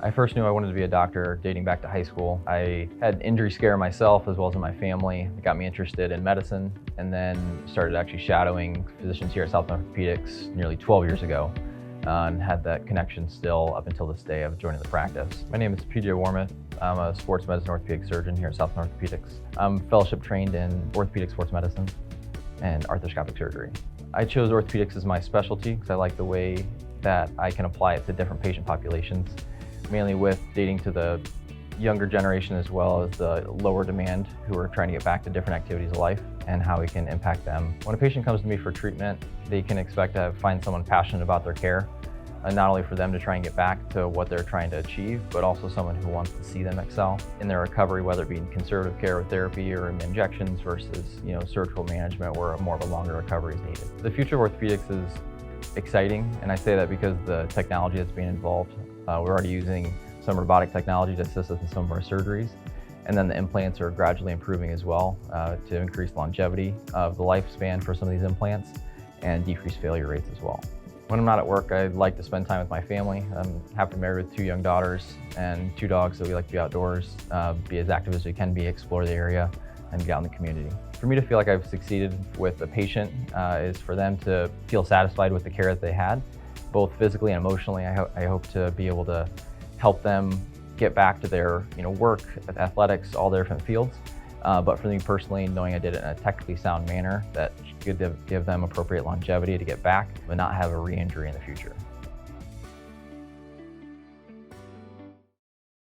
I first knew I wanted to be a doctor dating back to high school. I had an injury scare myself as well as in my family. It got me interested in medicine and then started actually shadowing physicians here at South Orthopedics nearly 12 years ago and had that connection still up until this day of joining the practice. My name is PJ Warmoth. I'm a sports medicine orthopedic surgeon here at South Orthopedics. I'm fellowship trained in orthopedic sports medicine and arthroscopic surgery. I chose orthopedics as my specialty because I like the way that I can apply it to different patient populations, mainly with dating to the younger generation as well as the lower demand who are trying to get back to different activities of life and how we can impact them. When a patient comes to me for treatment, they can expect to find someone passionate about their care, and not only for them to try and get back to what they're trying to achieve, but also someone who wants to see them excel in their recovery, whether it be in conservative care or therapy or in injections versus surgical management where more of a longer recovery is needed. The future of orthopedics is exciting, and I say that because the technology that's being involved. We're already using some robotic technology to assist us in some of our surgeries, and then the implants are gradually improving as well to increase longevity of the lifespan for some of these implants and decrease failure rates as well. When I'm not at work, I like to spend time with my family. I'm happily married with 2 young daughters and 2 dogs, so we like to be outdoors, be as active as we can be, explore the area, and be out in the community. For me to feel like I've succeeded with a patient is for them to feel satisfied with the care that they had, both physically and emotionally. I hope to be able to help them get back to their work, athletics, all their different fields. But for me personally, knowing I did it in a technically sound manner that could give them appropriate longevity to get back, but not have a re-injury in the future.